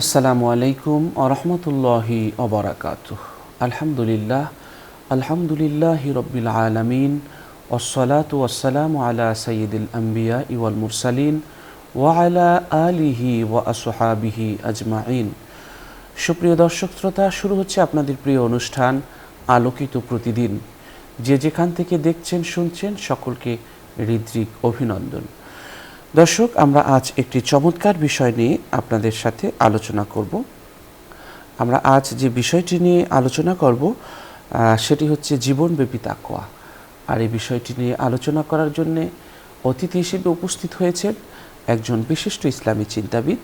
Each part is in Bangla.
আসসালামু আলাইকুম আরহামতুল্লাহি ওবারাকাতুহ। আলহামদুলিল্লাহ আলহামদুলিল্লাহি রব্বিল আলামিন ওয়াসসালাতু ওয়াসসালামু আলা সাইয়্যিদিল আম্বিয়া ওয়াল মুরসালিন ওয়া আলা আলিহি ওয়া আসহাবিহি আজমাইন। সুপ্রিয় দর্শক শ্রোতা, শুরু হচ্ছে আপনাদের প্রিয় অনুষ্ঠান আলোকিত প্রতিদিন। যে যেখান থেকে দেখছেন শুনছেন সকলকে হৃদ্রিক অভিনন্দন। দর্শক, আমরা আজ একটি চমৎকার বিষয় নিয়ে আপনাদের সাথে আলোচনা করব। আমরা আজ যে বিষয়টি নিয়ে আলোচনা করব সেটি হচ্ছে জীবনব্যাপী তাকওয়া। আর এই বিষয়টি নিয়ে আলোচনা করার জন্যে অতিথি হিসেবে উপস্থিত হয়েছেন একজন বিশিষ্ট ইসলামী চিন্তাবিদ,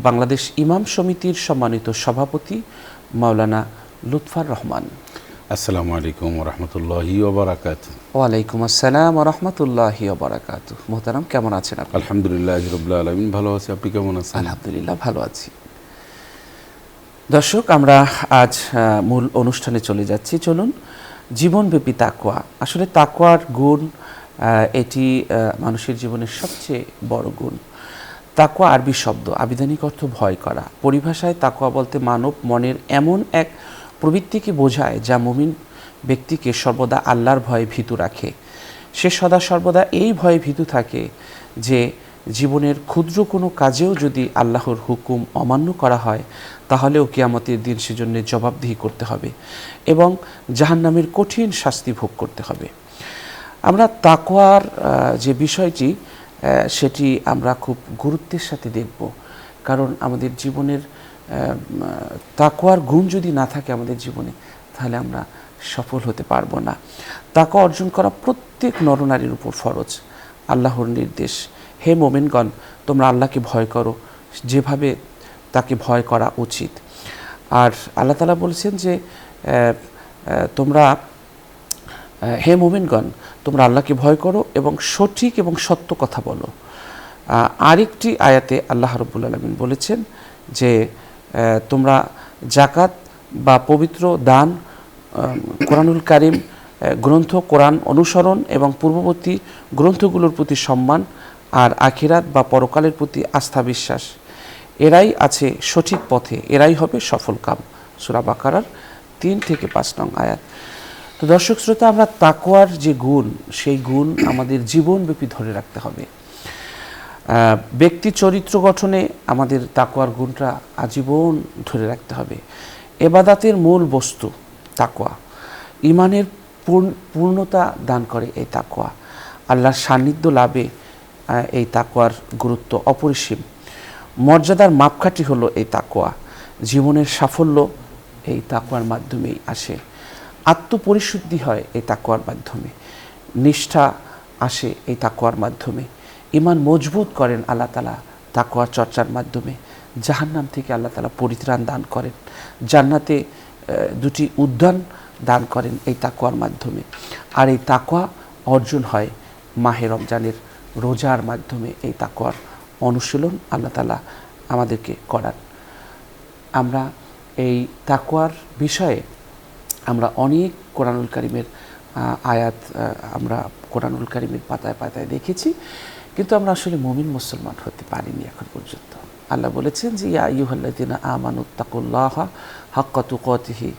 বাংলাদেশ ইমাম সমিতির সম্মানিত সভাপতি মাওলানা লুৎফর রহমান। আসসালামু আলাইকুম ওরহমতুল্লাহি ওবারাকাতুহু। ওয়ালাইকুম আসসালাম ওরহমতুল্লাহি ওবারাকাতুহু। মোহতারাম, কেমন আছেন আপনি? আলহামদুলিল্লাহ রাব্বিল আলামিন, ভালো আছি। আপনি কেমন আছেন? আলহামদুলিল্লাহ, ভালো আছি। দর্শক, আমরা আজ মূল অনুষ্ঠানে চলে যাচ্ছি। চলুন, জীবনব্যাপী তাকওয়া। আসলে তাকওয়ার গুণ, এটি মানুষের জীবনের সবচেয়ে বড় গুণ। তাকওয়া আরবি শব্দ, আবিধানিক অর্থ ভয় করা। পরিভাষায় তাকওয়া বলতে মানব মনের এমন এক প্রবৃত্তিকে বোঝায় যা মুমিন ব্যক্তিকে সর্বদা আল্লাহর ভয়ে ভীতু রাখে। সে সর্বদা এই ভয়ে ভীতু থাকে যে জীবনের ক্ষুদ্র কোনো কাজেও যদি আল্লাহর হুকুম অমান্য করা হয় তাহলেও কিয়ামতের দিন সেজন্য জবাবদিহি করতে হবে এবং জাহান্নামের কঠিন শাস্তি ভোগ করতে হবে। আমরা তাকওয়ার যে বিষয়টি সেটি আমরা খুব গুরুত্বের সাথে দেখব, কারণ আমাদের জীবনের তাকওয়ার গুণ যদি না থাকে আমাদের জীবনে, তাহলে আমরা সফল হতে পারবো না। তাকওয়া অর্জন করা প্রত্যেক নরনারীর উপর ফরজ। আল্লাহর নির্দেশ, হে মোমেনগণ, তোমরা আল্লাহকে ভয় করো যেভাবে তাকে ভয় করা উচিত। আর আল্লাহ তাআলা বলেছেন যে তোমরা, হে মোমেনগণ, তোমরা আল্লাহকে ভয় করো এবং সঠিক এবং সত্য কথা বলো। আরেকটি আয়াতে আল্লাহ রাব্বুল আলামিন বলেছেন যে তোমরা যাকাত বা পবিত্র দান, কোরআনুল কারীম গ্রন্থ, কোরআন অনুসরণ এবং পূর্ববর্তী গ্রন্থগুলোর প্রতি সম্মান আর আখিরাত বা পরকালের প্রতি আস্থা বিশ্বাস, এরাই আছে সঠিক পথে, এরাই হবে সফলকাম। সূরা বাকারার 3 থেকে 5 নং আয়াত। তো দর্শক শ্রোতা, আমরা তাকওয়ার যে গুণ, সেই গুণ আমাদের জীবনব্যাপী ধরে রাখতে হবে। ব্যক্তি চরিত্র গঠনে আমাদের তাকওয়ার গুণটা আজীবন ধরে রাখতে হবে। ইবাদতের মূল বস্তু তাকওয়া। ঈমানের পূর্ণতা দান করে এই তাকওয়া। আল্লাহর সান্নিধ্য লাভে এই তাকওয়ার গুরুত্ব অপরিসীম। মর্যাদার মাপকাঠি হলো এই তাকওয়া। জীবনের সাফল্য এই তাকওয়ার মাধ্যমেই আসে। আত্মপরিশুদ্ধি হয় এই তাকওয়ার মাধ্যমে। নিষ্ঠা আসে এই তাকওয়ার মাধ্যমে। ঈমান মজবুত করেন আল্লাহ তাআলা তাকওয়ার চর্চার মাধ্যমে। জাহান্নাম থেকে আল্লাহ তাআলা পরিত্রাণ দান করেন। জান্নাতে 2টি উদ্যান দান করেন এই তাকওয়ার মাধ্যমে। আর এই তাকওয়া অর্জন হয় মাহে রমজানের রোজার মাধ্যমে। এই তাকওয়ার অনুশীলন আল্লাহ তাআলা আমাদেরকে করান। আমরা এই তাকওয়ার বিষয়ে আমরা অনেক কোরআনুল কারীমের আয়াত আমরা কোরআনুল কারীমের পাতায় পাতায় দেখেছি, কিন্তু আমরা আসলে মুমিন মুসলমান হতে পারিনি এখন পর্যন্ত। আল্লাহ বলেছেন যে ইয়া আইয়ুহাল্লাযীনা আমানুত্তাকুল্লাহা হাক্কা তুকাতিহি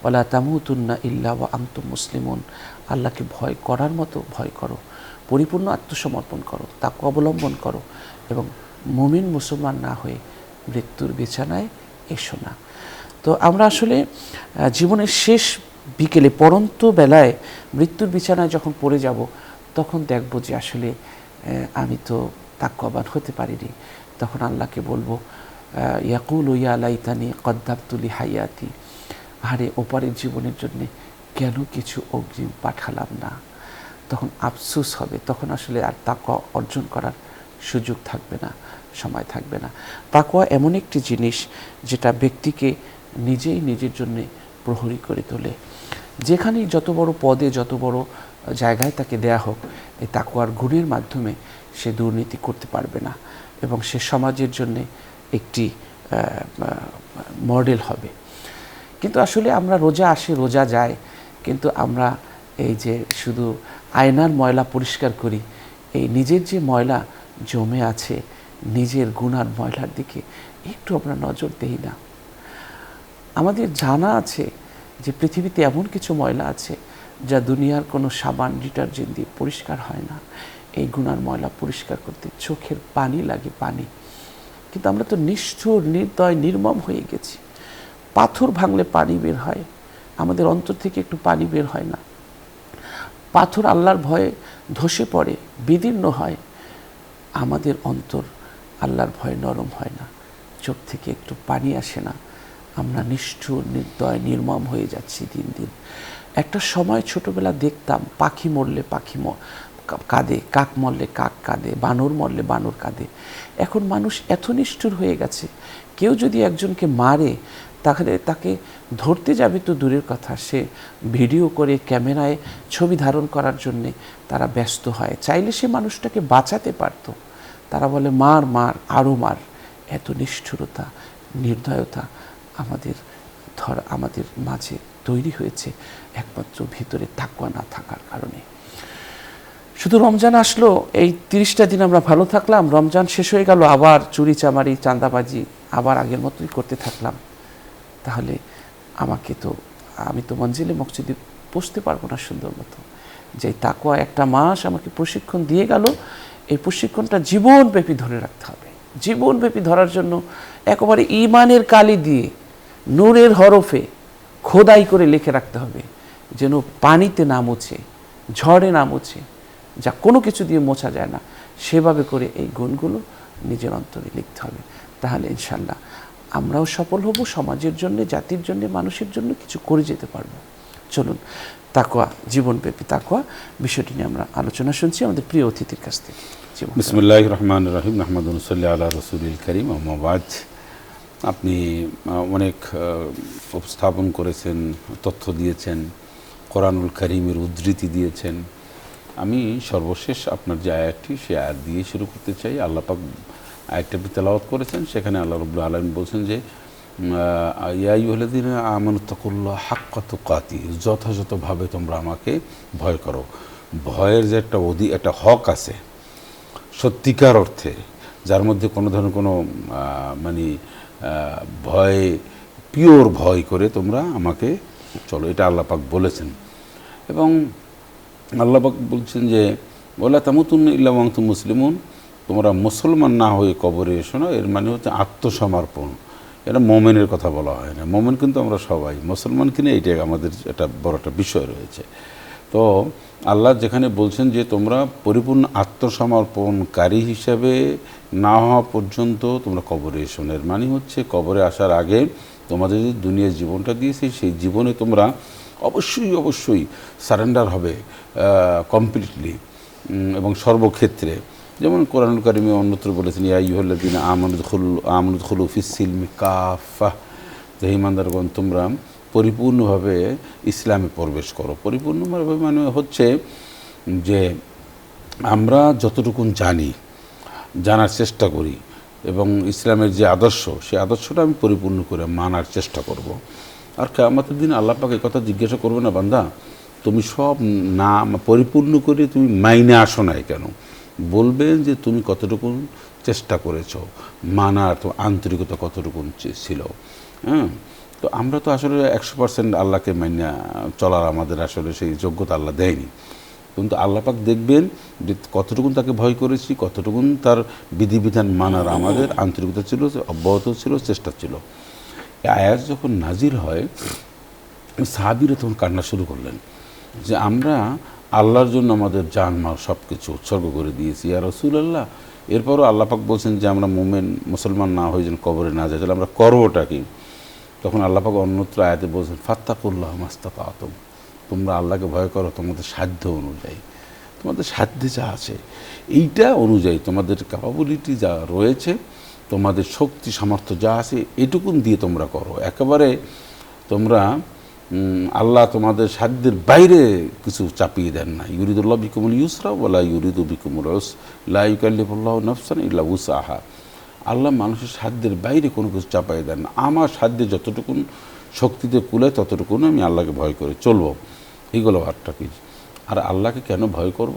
ওয়ালা তামুতুন্না ইল্লা ওয়া আনতুম মুসলিমুন। আল্লাহকে ভয় করার মতো ভয় করো, পরিপূর্ণ আত্মসমর্পণ করো, তাকওয়া অবলম্বন করো এবং মুমিন মুসলমান না হয়ে মৃত্যুর বিছানায় এসো না। তো আমরা আসলে জীবনের শেষ বিকেলে, পরন্ত বেলায় মৃত্যুর বিছানায় যখন পড়ে যাব, তখন দেখব যে আসলে আমি তো তাকওয়াবান হতে পারিনি। তখন আল্লাহকে বলবো, ইয়াকুলু ইয়া লাইতানি কদ্দামতু লি হায়াতি, আরে ওপারের জীবনের জন্যে কেন কিছু অগ্রিম পাঠালাম না। তখন আফসোস হবে, তখন আসলে আর তাকওয়া অর্জন করার সুযোগ থাকবে না, সময় থাকবে না। তাকওয়া এমন একটি জিনিস যেটা ব্যক্তিকে নিজেই নিজের জন্যে প্রহরী করে তোলে। যেখানেই যত বড় পদে, যত বড় জায়গায় তাকে দেয়া হোক, এই তাকওয়ার গুণের মাধ্যমে সে দুর্নীতি করতে পারবে না এবং সে সমাজের জন্যে একটি মডেল হবে। কিন্তু আসলে আমরা রোজা আসি, রোজা যায়, কিন্তু আমরা এই যে শুধু আয়নার ময়লা পরিষ্কার করি, এই নিজের যে ময়লা জমে আছে নিজের গুনার ময়লার দিকে একটু আমরা নজর দেই না। আমাদের জানা আছে যে পৃথিবীতে এমন কিছু ময়লা আছে যা দুনিয়ার কোনো সাবান ডিটারজেন্ট দিয়ে পরিষ্কার হয় না। এই গুনার ময়লা পরিষ্কার করতে চোখের পানি লাগে, পানি। কিন্তু আমরা তো নিষ্ঠুর, নির্দয়, নির্মম হয়ে গেছি। পাথর ভাঙলে পানি বের হয়, আমাদের অন্তর থেকে একটু পানি বের হয় না। পাথর আল্লাহর ভয়ে ধসে পড়ে, বিদীর্ণ হয়, আমাদের অন্তর আল্লাহর ভয়ে নরম হয় না, চোখ থেকে একটু পানি আসে না। আমরা নিষ্ঠুর, নির্দয়, নির্মম হয়ে যাচ্ছি দিন দিন। একটা সময় ছোটবেলা দেখতাম পাখি মরলে পাখি কাঁদে, কাক মরলে কাক কাঁদে, বানর মরলে বানর কাঁদে। এখন মানুষ এত নিষ্ঠুর হয়ে গেছে, কেউ যদি একজনকে মারে তাহলে তাকে ধরতে যাবে তো দূরের কথা, সে ভিডিও করে ক্যামেরায় ছবি ধারণ করার জন্যে তারা ব্যস্ত হয়। চাইলে সে মানুষটাকে বাঁচাতে পারত, তারা বলে মার মার, আরও মার। এত নিষ্ঠুরতা, নির্দয়তা আমাদের মাঝে তৈরি হয়েছে একমাত্র ভিতরে তাকওয়া না থাকার কারণে। শুধু রমজান আসলো, এই 30টা দিন আমরা ভালো থাকলাম, রমজান শেষ হয়ে গেল, আবার চুরি চামারি, চাঁদাবাজি আবার আগের মতোই করতে থাকলাম, তাহলে আমি তো মঞ্জিলে মসজিদে পৌঁছতে পারবো না সুন্দর মতো। যে তাকওয়া একটা মাস আমাকে প্রশিক্ষণ দিয়ে গেল, এই প্রশিক্ষণটা জীবনব্যাপী ধরে রাখতে হবে। জীবনব্যাপী ধরার জন্য একেবারে ঈমানের কালি দিয়ে নূরের হরফে খোদাই করে লিখে রাখতে হবে, যেন পানিতে না মুছে, ঝড়ে না মুছে, যা কোনো কিছু দিয়ে মোছা যায় না, সেভাবে করে এই গুণগুলো নিজের অন্তরে লিখতে হবে। তাহলে ইনশাল্লাহ আমরাও সফল হব, সমাজের জন্য, জাতির জন্য, মানুষের জন্য কিছু করে যেতে পারবো। চলুন, তাকওয়া, জীবনব্যাপী তাকওয়া বিষয়টি নিয়ে আমরা আলোচনা শুনছি আমাদের প্রিয় অতিথির কাছ থেকে। বিসমিল্লাহির রহমানির রহিম, নাহমাদুহু ওয়া সাল্লি আলা রাসূলিল কারীম, আম্মা বাদ। আপনি অনেক উপস্থাপন করেছেন, তথ্য দিয়েছেন, কোরআনুল কারীমের উদ্ধৃতি দিয়েছেন। আমি সর্বশেষ আপনার যে আয়াতটি, সে আয়াত দিয়ে শুরু করতে চাই। আল্লাহ পাক আয়াতটা তেলাওয়াত করেছেন, সেখানে আল্লাহ রাব্বুল আলামিন বলছেন যে ইয়া আইয়ুহাল্লাযীনা আমানুত্তাকুল্লাহ হাক্কা তুকাতি, যথাযথভাবে তোমরা আমাকে ভয় করো। ভয়ের যে একটা হক আছে সত্যিকার অর্থে, যার মধ্যে কোনো ধরনের কোনো ভয়, পিওর ভয় করে তোমরা আমাকে চলো, এটা আল্লাহ পাক বলেছেন। এবং আল্লাহ পাক বলছেন যে ওয়ালা তামুতুন্না ইল্লা ওয়া আনতুম মুসলিমুন, তোমরা মুসলমান না হয়ে কবরে এসো না। এর মানে হচ্ছে আত্মসমর্পণ। এটা মোমেনের কথা বলা হয় না, মোমেন কিন্তু আমরা সবাই, মুসলমান কিনে এইটা আমাদের একটা বড় একটা বিষয় রয়েছে। তো আল্লাহ যেখানে বলছেন যে তোমরা পরিপূর্ণ আত্মসমর্পণকারী হিসাবে না হওয়া পর্যন্ত তোমরা কবরে এসো না, এর মানে হচ্ছে কবরে আসার আগে তোমাদের যে দুনিয়ার জীবনটা দিয়েছে, সেই জীবনে তোমরা অবশ্যই সারেন্ডার হবে কমপ্লিটলি এবং সর্বক্ষেত্রে। যেমন কোরআনুল কারীমে অন্যত্র বলেছেন ইয়া আইয়ুহাল্লাযীনা আমানুদখুলু ফিস-সিলমি কাফা, যে ঈমানদারগণ তোমরা পরিপূর্ণভাবে ইসলামে প্রবেশ করো। পরিপূর্ণভাবে মানে হচ্ছে যে আমরা যতটুকুন জানার চেষ্টা করি এবং ইসলামের যে আদর্শ, সেই আদর্শটা আমি পরিপূর্ণ করে মানার চেষ্টা করব। আর কিয়ামতের দিন আল্লাহ পাক এই কথা জিজ্ঞাসা করবে না, বান্দা তুমি সব না পরিপূর্ণ করে তুমি মাইনে আসো নাই কেন? বলবেন যে তুমি কতটুকুন চেষ্টা করেছো, মানার তো আন্তরিকতা কতটুকুন ছিল। তো আমরা তো আসলে 100% আল্লাহকে মাইনা চলার আমাদের আসলে সেই যোগ্যতা আল্লাহ দেয়নি। কিন্তু আল্লাহ পাক দেখবেন যে কতটুকুন তাকে ভয় করেছি, কতটুকুন তার বিধিবিধান মানার আমাদের আন্তরিকতা ছিল, অব্যাহত ছিল, চেষ্টা ছিল। এই আয়াত যখন নাজিল হয়, সাহাবীরা তখন কান্না শুরু করলেন যে আমরা আল্লাহর জন্য আমাদের জানমাল সব কিছু উৎসর্গ করে দিয়েছি ইয়া রাসূলুল্লাহ। এরপরও আল্লাহ পাক বলছেন যে আমরা মুসলমান না হয়ে যেন কবরে না যাই, তাহলে আমরা করবোটা কি? তখন আল্লাহ পাক অন্যত্র আয়াতে বলছেন ফাত্তাকুল্লাহ মাস্তাতাতুম, তোমরা আল্লাহকে ভয় করো তোমাদের সাধ্য অনুযায়ী, তোমাদের সাধ্যে যা আছে এইটা অনুযায়ী, তোমাদের ক্যাপাবিলিটি যা রয়েছে, তোমাদের শক্তি সামর্থ্য যা আছে এটুকুন দিয়ে তোমরা করো। একেবারে তোমরা আল্লাহ তোমাদের সাধ্যের বাইরে কিছু চাপিয়ে দেন না। ইউরিদুল্লাহ বিকুমুল ইউসরা ওয়ালা ইউরিদু বিকুমুল উসরা লা ইউকাল্লিফুল্লাহু নাফসান ইল্লা উসআহা। আল্লাহ মানুষের সাধ্যের বাইরে কোনো কিছু চাপাই দেন না। আমার সাধ্যে যতটুকুন শক্তিতে কুলায় ততটুকুন আমি আল্লাহকে ভয় করে চলবো, এইগুলো আরটা কি। আর আল্লাহকে কেন ভয় করব?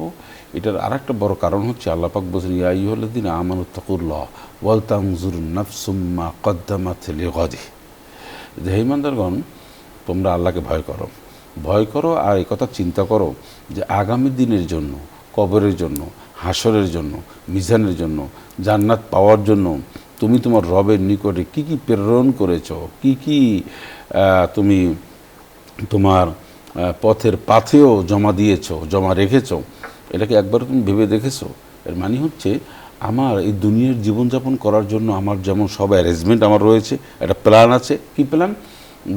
এটার আর একটা বড় কারণ হচ্ছে আল্লাহ পাক বলছেন ইয়া আইয়ুহাল্লাযীনা আমানুত্তাকুল্লাহ ওয়াল তানজুর নাফসুম মা কদ্দামাত লিগাদি। যে হে ইমানদারগণ, তোমরা আল্লাহকে ভয় করো আর এই কথা চিন্তা করো যে আগামী দিনের জন্য, কবরের জন্য, হাসরের জন্য, মিজানের জন্য, জান্নাত পাওয়ার জন্য তুমি তোমার রবের নিকটে কি কি প্রেরণ করেছো, কি কি তুমি তোমার পথের পাথেও জমা রেখেছো, এটাকে একবার তুমি ভেবে দেখেছো? এর মানে হচ্ছে আমার এই দুনিয়ার জীবনযাপন করার জন্য আমার যেমন সব অ্যারেঞ্জমেন্ট আমার রয়েছে, একটা প্ল্যান আছে। কি প্ল্যান?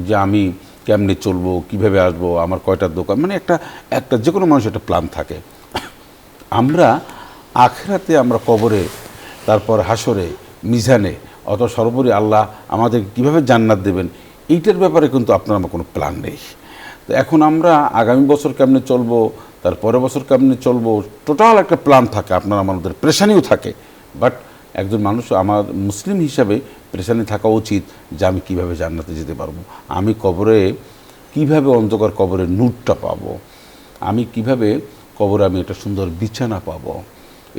যে আমি কেমনে চলবো, কিভাবে আসবো, আমার কয়টা দোকান, মানে একটা যে কোনো মানুষের একটা প্ল্যান থাকে। আমরা আখিরাতে, আমরা কবরে, তারপর হাসরে, মিজানে, অত সর্বোপরি আল্লাহ আমাদের কিভাবে জান্নাত দেবেন, এইটার ব্যাপারে কিন্তু আপনার আমার কোনো প্ল্যান নেই। তো এখন আমরা আগামী বছর কেমনে চলবো, তার পরের বছর কেমনে চলবো, টোটাল একটা প্ল্যান থাকে, আপনার আমাদের প্রেশানিও থাকে। বাট একজন মানুষ, আমার মুসলিম হিসাবে প্রেশানি থাকা উচিত যে আমি কীভাবে জান্নাতে যেতে পারবো, আমি কবরে কিভাবে অন্ধকার কবরের নূরটা পাবো, আমি কিভাবে কবরে আমি একটা সুন্দর বিছানা পাবো।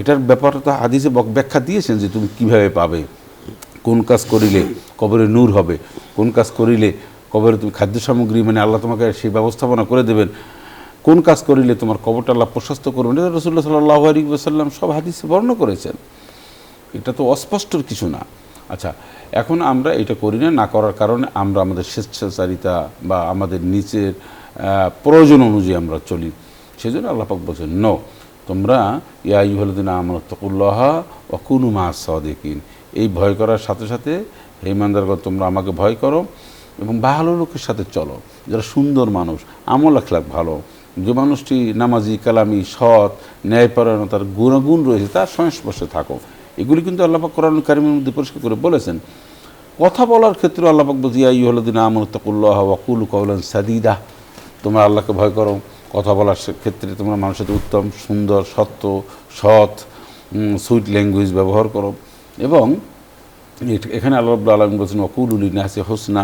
এটার ব্যাপারটা তো হাদিসে ব্যাখ্যা দিয়েছেন যে তুমি কিভাবে পাবে, কোন কাজ করিলে কবরে নূর হবে, কোন কাজ করিলে কবরে তুমি খাদ্য সামগ্রী, মানে আল্লাহ তোমাকে সেই ব্যবস্থাপনা করে দেবেন, কোন কাজ করিলে তোমার কবরটা আল্লাহ প্রশস্ত করবেন। এটা রাসূলুল্লাহ সাল্লাল্লাহু আলাইহি ওয়াসাল্লাম সব হাদিসে বর্ণনা করেছেন। এটা তো অস্পষ্টর কিছু না। আচ্ছা, এখন আমরা এটা করি না করার কারণে আমরা আমাদের স্বেচ্ছাচারিতা বা আমাদের নিচের প্রয়োজন অনুযায়ী আমরা চলি। সেজন্য আল্লাহ পাক বলছেন নো, তোমরা ইয়া আইয়ুহাল্লাযীনা আমানুত্তাকুল্লাহ ওয়া কুনু মা'আস সাদিকিন, এই ভয় করার সাথে সাথে হে ইমানদারগণ তোমরা আমাকে ভয় করো এবং ভালো লোকের সাথে চলো, যারা সুন্দর মানুষ, আমল আখলাক ভালো, যে মানুষটি নামাজি, কালামি, সৎ, ন্যায়পরায়ণতার গুণাগুণ রয়েছে, তার সংস্পর্শে থাকো। এগুলি কিন্তু আল্লাহ পাক কোরআনুল কারীমের মধ্যে পরিষ্কার করে বলেছেন। কথা বলার ক্ষেত্রে আল্লাহ পাক বলছে ইয়া আইয়ুহাল্লাযীনা আমানুত্তাকুল্লাহ ওয়া কুলু কাওলান সাদীদা, তোমরা আল্লাহকে ভয় করো, কথা বলার ক্ষেত্রে তোমরা মানুষের সাথে উত্তম, সুন্দর, সৎ সুইট ল্যাঙ্গুয়েজ ব্যবহার করো। এবং এখানে আল্লাহ রাব্বুল আলামিন বলছেন ওয়া কুলু লিন্নাসি হুসনা,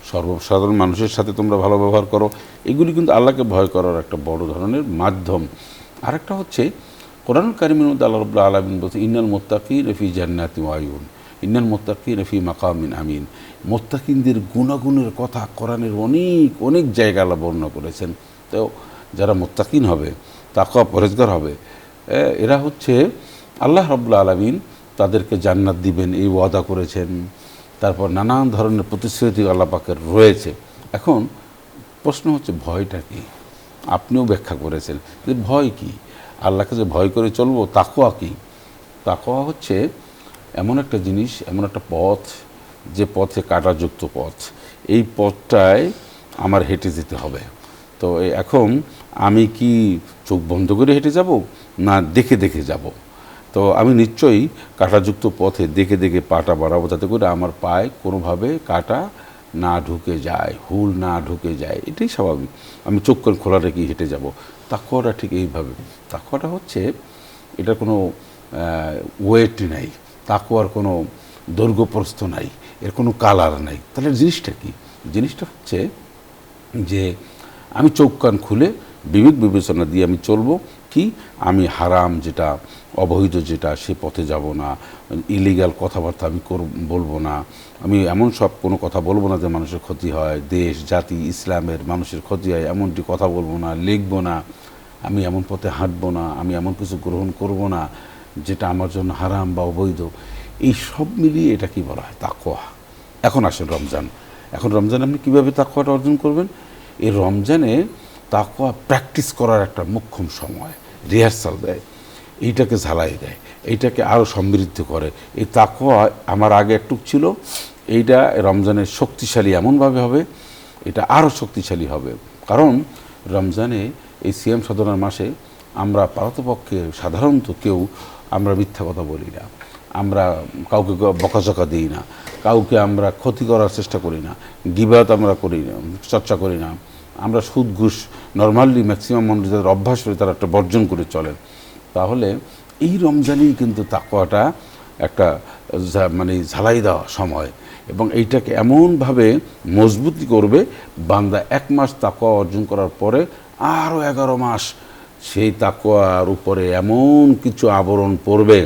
সর্বসাধারণ মানুষের সাথে তোমরা ভালো ব্যবহার করো। এগুলি কিন্তু আল্লাহকে ভয় করার একটা বড় ধরনের মাধ্যম। আরেকটা হচ্ছে কোরআনুল কারীমের মধ্যে আল্লাহ রাব্বুল আলামিন বলছেন ইন্নাল মুত্তাকিনা ফি জান্নাতিন ওয়া আয়ুন, ইন্নাল মুত্তাকিনা ফি মাকামিন আমিন। মুত্তাকিনদের গুণাগুণের কথা কোরআনের অনেক জায়গা আল্লাহ বর্ণনা করেছেন। তো যারা মুত্তাকিন হবে, তাকওয়া পরহেজগার হবে, এরা হচ্ছে আল্লাহ রাব্বুল আলামিন তাদেরকে জান্নাত দিবেন এই ওয়াদা করেছেন। তারপর নানান ধরনের প্রতিশ্রুতি আল্লাহ পাকের রয়েছে। এখন প্রশ্ন হচ্ছে ভয়টা কি? আপনিও ব্যাখ্যা করেছেন যে ভয় কি, আল্লাহকে যে ভয় করে চলবো। তাকওয়া কি? তাকওয়া হচ্ছে এমন একটা জিনিস, এমন একটা পথ, যে পথে কাঁটাযুক্ত পথ, এই পথটায় আমার হেঁটে যেতে হবে। তো এখন আমি কি চোখ বন্ধ করে হেঁটে যাব না দেখে দেখে যাব? তো আমি নিশ্চয়ই কাঁটাযুক্ত পথে দেখে দেখে পাটা বাড়াবো, যাতে করে আমার পায়ে কোনোভাবে কাঁটা না ঢুকে যায়, হুল না ঢুকে যায়। এটাই স্বাভাবিক। আমি চোখ খোলা রেখে হেঁটে যাব। তাকওয়াটা ঠিক এইভাবে। তাকওয়াটা হচ্ছে, এটা কোনো ওয়েট নাই, তাকওয়ার কোনো দৈর্ঘ্য প্রস্থ নাই, এর কোনো কালার নাই। তাহলে জিনিসটা কি? জিনিসটা হচ্ছে যে আমি চোখ কান খুলে বিবেক বিবেচনা দিয়ে আমি চলবো। কি? আমি হারাম যেটা, অবৈধ যেটা, সে পথে যাব না। ইলিগাল কথাবার্তা আমি বলবো না। আমি এমন সব কোনো কথা বলবো না যে মানুষের ক্ষতি হয়, দেশ জাতি ইসলামের মানুষের ক্ষতি হয়, এমনটি কথা বলবো না, লিখবো না। আমি এমন পথে হাঁটবো না, আমি এমন কিছু গ্রহণ করব না যেটা আমার জন্য হারাম বা অবৈধ। এই সব মিলিয়ে এটা কি বলা হয়? তাকওয়া। এখন আসেন রমজান। এখন রমজানে আপনি কীভাবে তাকওয়াটা অর্জন করবেন? এই রমজানে তাকওয়া প্র্যাকটিস করার একটা মোক্ষম সময়, রিহার্সাল দেয়, এইটাকে ঝালাই দেয়, এইটাকে আরও সমৃদ্ধ করে। এই তাকওয়া আমার আগে একটু ছিল, এইটা রমজানের শক্তিশালী এমনভাবে হবে, এটা আরও শক্তিশালী হবে। কারণ রমজানে এই সিয়াম সাধনার মাসে আমরা পারতপক্ষে সাধারণত কেউ আমরা মিথ্যা কথা বলি না, আমরা কাউকে বকাঝকা দিই না, কাউকে আমরা ক্ষতি করার চেষ্টা করি না, গীবাত আমরা করি না, চর্চা করি না। আমরা সুদ ঘুষ নর্মালি ম্যাক্সিমাম মানুষ যাদের অভ্যাস করে তারা একটা বর্জন করে চলেন। তাহলে এই রমজানেই কিন্তু তাকওয়াটা একটা মানে ঝালাই দেওয়া সময়, এবং এইটাকে এমনভাবে মজবুতি করবে বান্দা 1 মাস তাকওয়া অর্জন করার পরে আরও 11 মাস সেই তাকওয়ার উপরে এমন কিছু আবরণ পড়বে,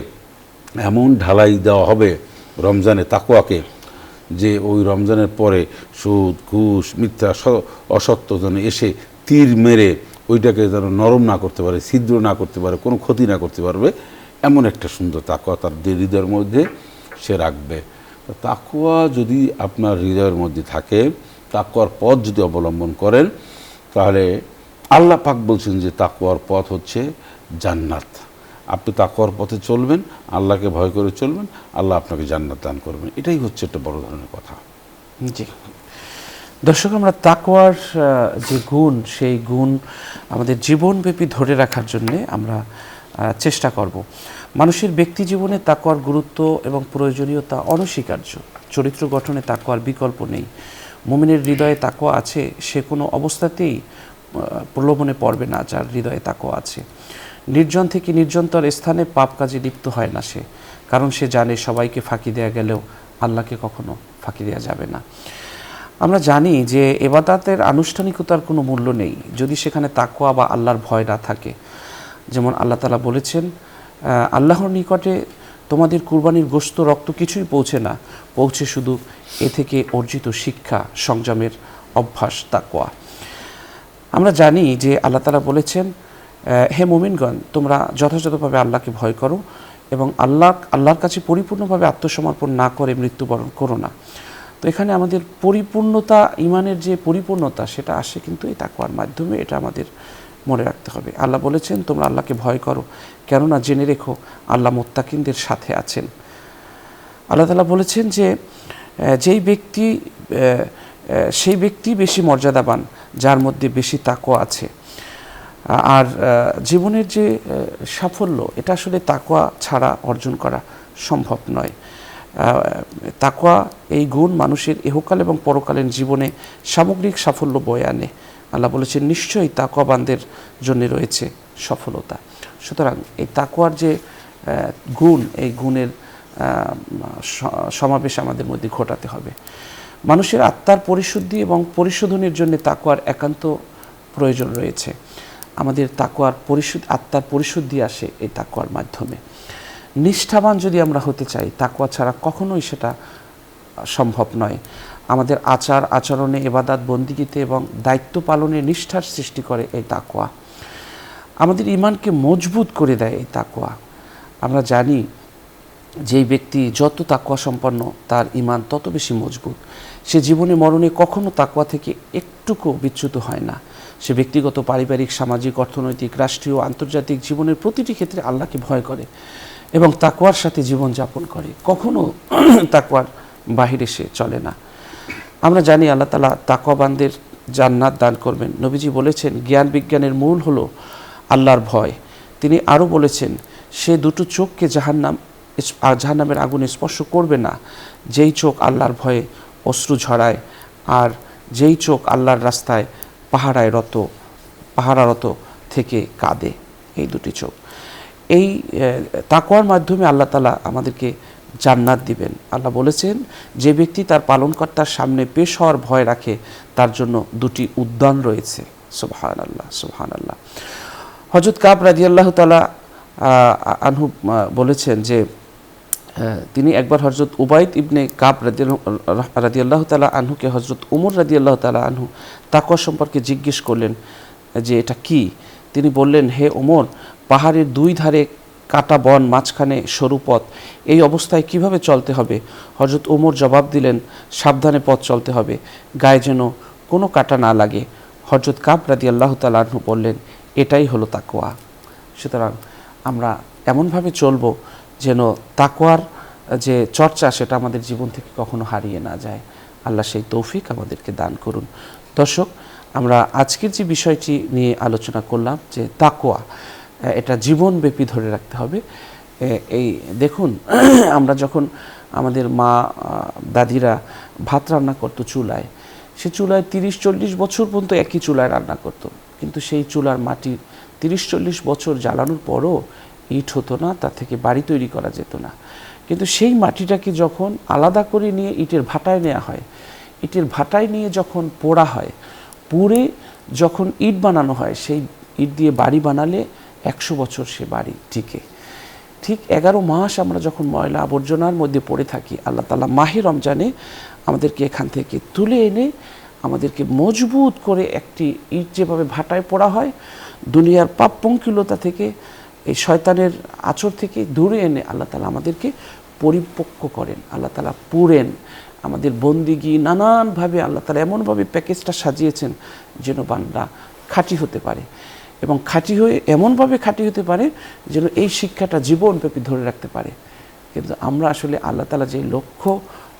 এমন ঢালাই দেওয়া হবে রমজানে তাকওয়াকে, যে ওই রমজানের পরে সুদ ঘুষ মিথ্যা অসত্য যেন এসে তীর মেরে ওইটাকে যেন নরম না করতে পারে, ছিদ্র না করতে পারে, কোনো ক্ষতি না করতে পারবে, এমন একটা সুন্দর তাকওয়া তার হৃদয়ের মধ্যে সে রাখবে। তাকওয়া যদি আপনার হৃদয়ের মধ্যে থাকে, তাকওয়ার পথ যদি অবলম্বন করেন, তাহলে আল্লাহ পাক বলছেন যে তাকওয়ার পথ হচ্ছে জান্নাত। আপনি তাকওয়ার পথে চলবেন, আল্লাহকে ভয় করে চলবেন, আল্লাহ আপনাকে জান্নাত দান করবেন। এটাই হচ্ছে একটা বড় ধরনের কথা। জি দর্শক, আমরা তাকওয়ার যে গুণ, সেই গুণ আমাদের জীবনব্যাপী ধরে রাখার জন্যে আমরা চেষ্টা করব। মানুষের ব্যক্তি জীবনে তাকওয়ার গুরুত্ব এবং প্রয়োজনীয়তা অনস্বীকার্য। চরিত্র গঠনে তাকওয়ার বিকল্প নেই। মুমিনের হৃদয়ে তাকওয়া আছে, সে কোনো অবস্থাতেই প্রলোভনে পড়বে না যার হৃদয়ে তাকওয়া আছে। নির্জন থেকে নির্জনতর স্থানে পাপ কাজে লিপ্ত হয় না সে, কারণ সে জানে সবাইকে ফাঁকি দেয়া গেলেও আল্লাহকে কখনো ফাঁকি দেওয়া যাবে না। আমরা জানি যে ইবাদতের আনুষ্ঠানিকতার কোনো মূল্য নেই যদি সেখানে তাকওয়া বা আল্লাহর ভয় না থাকে। যেমন আল্লাহ তাআলা বলেছেন, আল্লাহর নিকটে তোমাদের কুরবানির গোশত রক্ত কিছুই পৌঁছে না, পৌঁছে শুধু এ থেকে অর্জিত শিক্ষা, সংযমের অভ্যাস, তাকওয়া। আমরা জানি যে আল্লাহ তাআলা বলেছেন, হে মুমিনগণ, তোমরা যথাযথভাবে আল্লাহকে ভয় করো এবং আল্লাহর কাছে পরিপূর্ণভাবে আত্মসমর্পণ না করে মৃত্যুবরণ করো না। তো এখানে আমাদের পরিপূর্ণতা, ইমানের যে পরিপূর্ণতা, সেটা আসে কিন্তু এই তাকওয়ার মাধ্যমে। এটা আমাদের মনে রাখতে হবে। আল্লাহ বলেছেন, তোমরা আল্লাহকে ভয় করো, কেননা জেনে রেখো আল্লাহ মুত্তাকিনদের সাথে আছেন। আল্লাহ তাআলা বলেছেন যে সেই ব্যক্তি বেশি মর্যাদাবান যার মধ্যে বেশি তাকওয়া আছে। আর জীবনের যে সাফল্য, এটা আসলে তাকওয়া ছাড়া অর্জন করা সম্ভব নয়। তাকওয়া এই গুণ মানুষের ইহকাল এবং পরকালীন জীবনে সামগ্রিক সাফল্য বয়ে আনে। আল্লাহ বলেছেন, নিশ্চয়ই তাকওয়াবানদের জন্য রয়েছে সফলতা। সুতরাং এই তাকওয়ার যে গুণ, এই গুণের সমাবেশ আমাদের মধ্যে ঘটাতে হবে। মানুষের আত্মার পরিশুদ্ধি এবং পরিশোধনের জন্য তাকওয়ার একান্ত প্রয়োজন রয়েছে। আমাদের আত্মার পরিশুদ্ধি আসে এই তাকওয়ার মাধ্যমে। নিষ্ঠাবান যদি আমরা হতে চাই, তাকওয়া ছাড়া কখনোই সেটা সম্ভব নয়। আমাদের আচার আচরণে, ইবাদত বন্দিগিতে এবং দায়িত্ব পালনে নিষ্ঠার সৃষ্টি করে এই তাকওয়া। আমাদের ঈমানকে মজবুত করে দেয় এই তাকওয়া। আমরা জানি যেই ব্যক্তি যত তাকওয়া সম্পন্ন, তার ঈমান তত বেশি মজবুত। সে জীবনে মরণে কখনো তাকওয়া থেকে একটুকু বিচ্যুত হয় না। সে ব্যক্তিগত, পারিবারিক, সামাজিক, অর্থনৈতিক, রাষ্ট্রীয়, আন্তর্জাতিক জীবনের প্রতিটি ক্ষেত্রে আল্লাহকে ভয় করে এবং তাকওয়ার সাথে জীবন যাপন করে। কখনো তাকওয়ার বাহিরে সে চলে না। আমরা জানি আল্লাহ তাআলা তাকওয়াবানদের জান্নাত দান করবেন। নবীজি বলেছেন, জ্ঞান বিজ্ঞানের মূল হলো আল্লাহর ভয়। তিনি আরও বলেছেন, সে দুটো চোখকে জাহান্নামের আগুনে স্পর্শ করবে না, যেই চোখ আল্লাহর ভয়ে অশ্রু ঝরায় আর যেই চোখ আল্লাহর রাস্তায় পাহারারত থেকে কাঁদে। এই দুটি চোখ, এই তাকওয়ার মাধ্যমে আল্লাহ তাআলা আমাদেরকে জান্নাত দিবেন। আল্লাহ বলেছেন, যে ব্যক্তি তার পালনকর্তার সামনে পেশ হওয়ার ভয় রাখে, তার জন্য দুটি উদ্যান রয়েছে। সুবহানাল্লাহ, সুবহানাল্লাহ। হযরত কাব রাদিয়াল্লাহু তাআলা আনহু বলেছেন যে তিনি একবার হযরত উবাইদ ইবনে কাব রাদিয়াল্লাহু তাআলা আনহুকে হযরত উমর রাদিয়াল্লাহু তাআলা আনহু তাকওয়া সম্পর্কে জিজ্ঞেস করলেন যে এটা কি। তিনি বললেন, হে ওমর, পাহাড়ের দুই ধারে কাটা বন, মাঝখানে সরু পথ, এই অবস্থায় কিভাবে চলতে হবে? হযরত ওমর জবাব দিলেন, সাবধানে পথ চলতে হবে, গায়ে যেন কোনো কাটা না লাগে। হযরত কাব রাদিয়াল্লাহু তাআলা আনহু বললেন, এটাই হলো তাকওয়া। সুতরাং আমরা এমনভাবে চলবো যেন তাকওয়ার যে চর্চা, সেটা আমাদের জীবন থেকে কখনো হারিয়ে না যায়। আল্লাহ সেই তৌফিক আমাদেরকে দান করুন। দর্শক, আমরা আজকের যে বিষয়টি নিয়ে আলোচনা করলাম, যে তাকওয়া, এটা জীবনব্যাপী ধরে রাখতে হবে। এই দেখুন, আমরা যখন আমাদের মা দাদিরা ভাত রান্না করতো চুলায়, সে চুলায় 30-40 বছর পর্যন্ত একই চুলায় রান্না করতো, কিন্তু সেই চুলার মাটি 30-40 বছর জ্বালানোর পরও ইট হতো না, তার থেকে বাড়ি তৈরি করা যেত না। কিন্তু সেই মাটিটাকে যখন আলাদা করে নিয়ে ইটের ভাটায় নেওয়া হয়, ইটের ভাটায় নিয়ে যখন পোড়া হয়, পুড়ে যখন ইট বানানো হয়, সেই ইট দিয়ে বাড়ি বানালে 100 বছর সে বাড়ি টিকে। ঠিক 11 মাস আমরা যখন ময়লা আবর্জনার মধ্যে পড়ে থাকি, আল্লাহ তাআলা মাহে রমজানে আমাদেরকে এখান থেকে তুলে এনে আমাদেরকে মজবুত করে একটি ইট যেভাবে ভাটায় পোড়া হয়, দুনিয়ার পাপ পঙ্কিলতা থেকে, এই শয়তানের আঁচড় থেকে দূরে এনে আল্লাহ তাআলা আমাদেরকে পরিপক্ক করেন, আল্লাহ তাআলা পুরেন। আমাদের বন্দিগি নানানভাবে আল্লাহ তাআলা এমনভাবে প্যাকেজটা সাজিয়েছেন যেন বান্দা খাঁটি হতে পারে, এবং খাঁটি হয়ে এমনভাবে খাঁটি হতে পারে যেন এই শিক্ষাটা জীবনব্যাপী ধরে রাখতে পারে। কিন্তু আমরা আসলে আল্লাহ তাআলা যে লক্ষ্য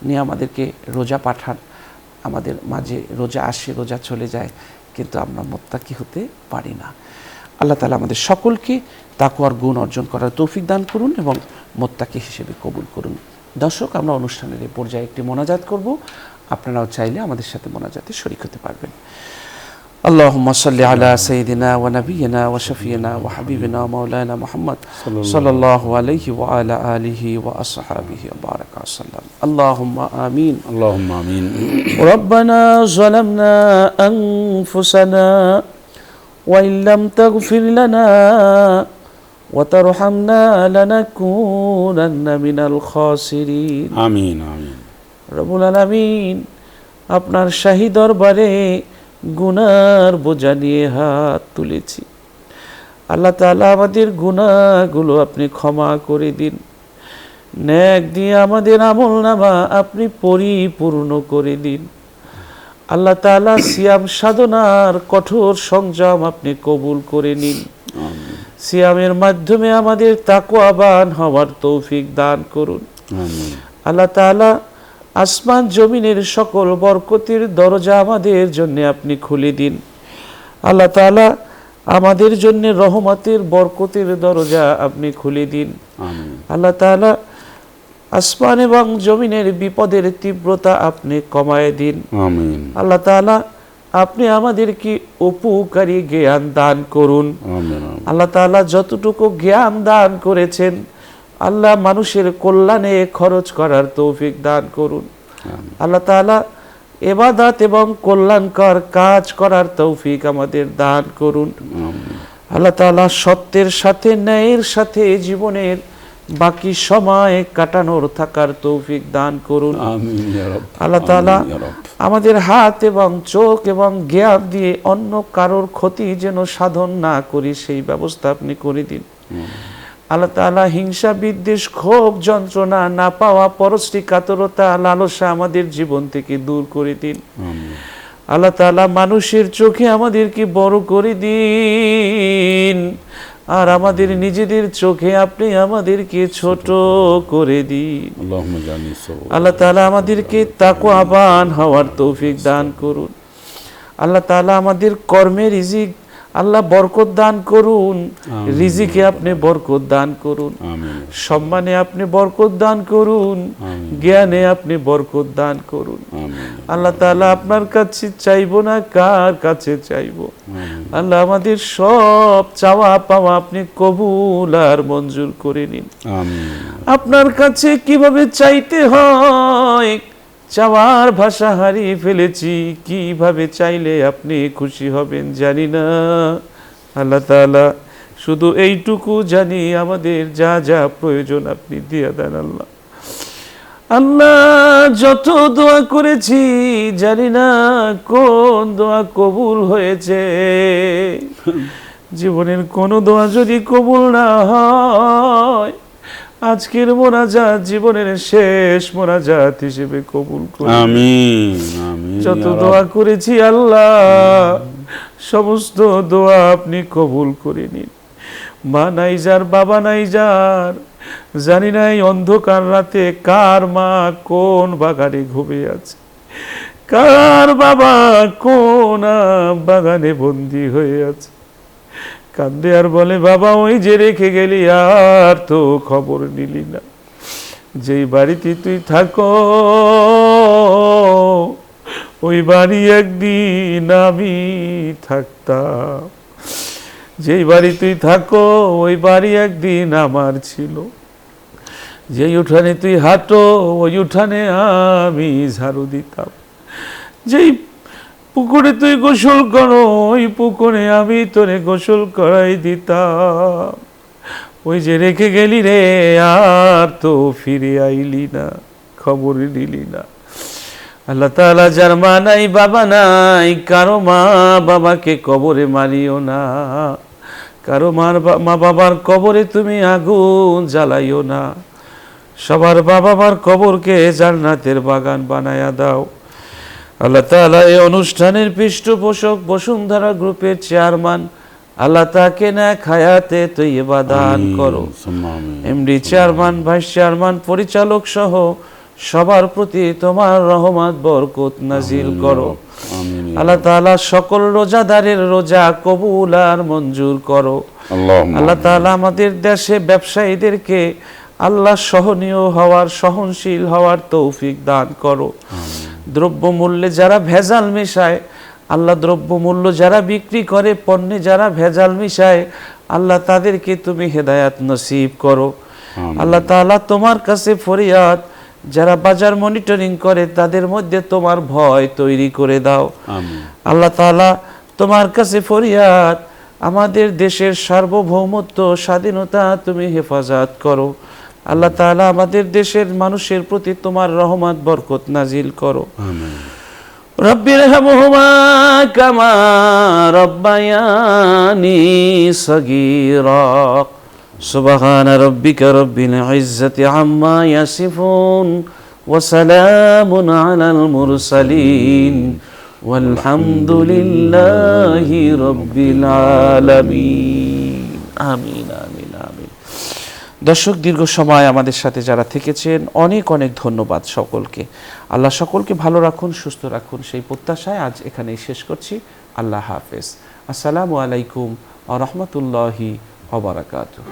নিয়ে আমাদেরকে রোজা পাঠান, আমাদের মাঝে রোজা আসে, রোজা চলে যায়, কিন্তু আমরা মুত্তাকি হতে পারি না। আল্লাহ তাআলা আমাদের সকলকে তাকওয়ার গুণ অর্জন করার তৌফিক দান করুন এবং মুত্তাকি হিসেবে কবুল করুন। দর্শক, আমরা অনুষ্ঠানের এই পর্যায়ে একটি মোনাজাত করব, আপনারাও চাইলে আমাদের সাথে মোনাজাতে শরীক হতে পারবেন। اللهم صل على سيدنا ونبينا وشفينا وحبيبنا مولانا محمد صلى الله عليه وعلى آله وأصحابه وبارك وسلم. اللهم آمين. اللهم آمين. ربنا ظلمنا أنفسنا وإن لم تغفر لنا وترحمنا لنكونن من الخاسرين. آمين آمين. রব্বুল আলামিন, আপনার শাহী দরবারে গুনার বোঝা নিয়ে হাত তুলেছি। আল্লাহ তাআলা, আমাদের গুনাহগুলো আপনি ক্ষমা করে দিন। নেক দিয়ে আমাদের আমলনামা আপনি পরিপূর্ণ করে দিন। আল্লাহ তাআলা, সিয়াম সাধনার কঠোর সংযম আপনি কবুল করে নিন। সিয়ামের মাধ্যমে আমাদের তাকওয়াবান হওয়ার তৌফিক দান করুন। আল্লাহ তাআলা, আসমান জমিনের সকল বরকতের দরজা আমাদের জন্য আপনি খুলে দিন। আল্লাহ তাআলা, আমাদের জন্য রহমতের বরকতের দরজা আপনি খুলে দিন। আল্লাহ তাআলা, আসমান এবং জমিনের বিপদের তীব্রতা আপনি কমায় দিন। আল্লাহ তাআলা, আপনি আমাদেরকে উপকারী জ্ঞান দান করুন। আল্লাহ তাআলা, যতটুকু জ্ঞান দান করেছেন, আল্লাহ মানুষের কল্যাণে খরচ করার তৌফিক দান করুন। আল্লাহ তাআলা, ইবাদত এবং কল্যাণকর কাজ করার তৌফিক আমাদের দান করুন। আল্লাহ তাআলা, সত্যের সাথে ন্যায়ের সাথে জীবনের বাকি সময় কাটানোর থাকার তৌফিক দান করুন। আল্লাহ তাআলা, আমাদের হাত এবং চোখ এবং জ্ঞান দিয়ে অন্য কারোর ক্ষতি যেন সাধন না করি, সেই ব্যবস্থা আপনি করে দিন। আল্লাহ তাআলা, হিংসা, বিদ্বেষ, ক্ষোভ, যন্ত্রণা, না পাওয়া, পরশ্রী কাতরতা, লালসা আমাদের জীবন থেকে দূর করে দিন। আল্লাহ তাআলা, মানুষের চোখে আমাদেরকে বড় করে দিন, আর আমাদের নিজেদের চোখে আপনি আমাদেরকে ছোট করে দিন। আল্লাহ তাআলা, আমাদেরকে তাকওয়াবান হওয়ার তৌফিক দান করুন। আল্লাহ তাআলা, আমাদের কর্মে রিজিক আল্লাহ বরকত দান করুন। রিজিকে আপনি বরকত দান করুন। সম্মানে আপনি বরকত দান করুন। জ্ঞানে আপনি বরকত দান করুন। আল্লাহ তাআলা, আপনার কাছে চাইবো না, কার কাছে চাইবো? আল্লাহ, আমাদের সব চাওয়া পাওয়া আপনি কবুল আর মঞ্জুর করে নিন। আপনার কাছে কিভাবে চাইতে হয় চাওয়ার ভাষা হারিয়ে ফেলেছি, কিভাবে চাইলে আপনি খুশি হবেন জানি না। আল্লাহ তাআলা, শুধু এইটুকু জানি, আমাদের যা যা প্রয়োজন আপনি দিয়ে দেন। আল্লাহ আল্লাহ, যত দোয়া করেছি জানি না কোন দোয়া কবুল হয়েছে। জীবনের কোন দোয়া যদি কবুল না হয়, আজকের মোনাজাত জীবনের শেষ মোনাজাত হিসেবে কবুল করুন। আমিন আমিন। যত দোয়া করেছি আল্লাহ, সমস্ত দোয়া আপনি কবুল করে নিন। মা নাই যার, বাবা নাই যার, জানি না এই অন্ধকার রাতে কার মা কোন বাগানে ঘুমিয়ে আছে, কার বাবা কোন বাগানে বন্দী হয়ে আছে, কান্দে আর বলে, বাবা ওই যে রেখে গেলি, আর তো খবর নিলি না। যেই বাড়িতে তুই থাকো, ওই বাড়ি একদিন আমি থাকতাম। যেই বাড়ি তুই থাকো, ওই বাড়ি একদিন আমার ছিল। যেই উঠানে তুই হাঁটো, ওই উঠানে আমি ঝাড়ু দিতাম। যেই পুকুরে তুই গোসল করো, ওই পুকুরে আমি তোরে গোসল করাই দিতাম। ওই যে রেখে গেলি রে, আর তো ফিরে আইলি না, খবর নিলি না। আল্লাহ তাআলা যার মা নাই বাবা নাই, কারো মা বাবাকে কবরে মারিও না, কারো মা বাবার কবরে তুমি আগুন জ্বালাইও না। সবার বাবা মার কবরকে জান্নাতের বাগান বানায়া দাও। আল্লাহ তাআলা এই অনুষ্ঠানের পৃষ্ঠপোষক বসুন্ধরা গ্রুপের চেয়ারম্যান, আল্লাহ তাকে নেক হায়াতে তৈয়বা দান করো। এমডি চেয়ারম্যান, ভাইস চেয়ারম্যান, পরিচালক সহ সবার প্রতি তোমার রহমত বরকত নাজিল করো। আল্লাহ তাআলা সকল রোজাদারের রোজা কবুল আর মঞ্জুর করো। আল্লাহ তাআলা আমাদের দেশে ব্যবসায়ীদেরকে আল্লাহ সহনীয় হওয়ার, সহনশীল হওয়ার তৌফিক দান করো। দ্রব্যমূল্যে যারা ভেজাল মেশায়, আল্লাহ দ্রব্যমূল্য যারা বিক্রি করে, পণ্যে যারা ভেজাল মিশায়, আল্লাহ তাদেরকে তুমি হেদায়াত নসিব করো। আল্লাহ তাআলা তোমার কাছে ফরিয়াদ, যারা বাজার মনিটরিং করে তাদের মধ্যে তোমার ভয় তৈরি করে দাও। আল্লাহ তাআলা তোমার কাছে ফরিয়াদ, আমাদের দেশের সার্বভৌমত্ব, স্বাধীনতা তুমি হেফাজত করো। আল্লাহ তাআলা আমাদের দেশের মানুষের প্রতি তোমার রহমত বরকত নাজিল করো। রব্বিরহামহুমা কামা রব্বায়ানি সগীরা। সুবহান রাব্বিকা রব্বিল ইজ্জাতি আম্মা ইয়াসিফুন ওয়া সালামুন আলাল মুরসালিন ওয়ালহামদুলিল্লাহি রাব্বিল আলামিন। আমিন আমিন আমিন। দর্শক, দীর্ঘ সময় আমাদের সাথে যারা থেকেছেন অনেক অনেক ধন্যবাদ সকলকে। আল্লাহ সকলকে ভালো রাখুন, সুস্থ রাখুন, সেই প্রত্যাশায় আজ এখানেই শেষ করছি। আল্লাহ হাফেজ। আসসালামু আলাইকুম ওয়া রাহমাতুল্লাহি ওয়া বারাকাতুহু।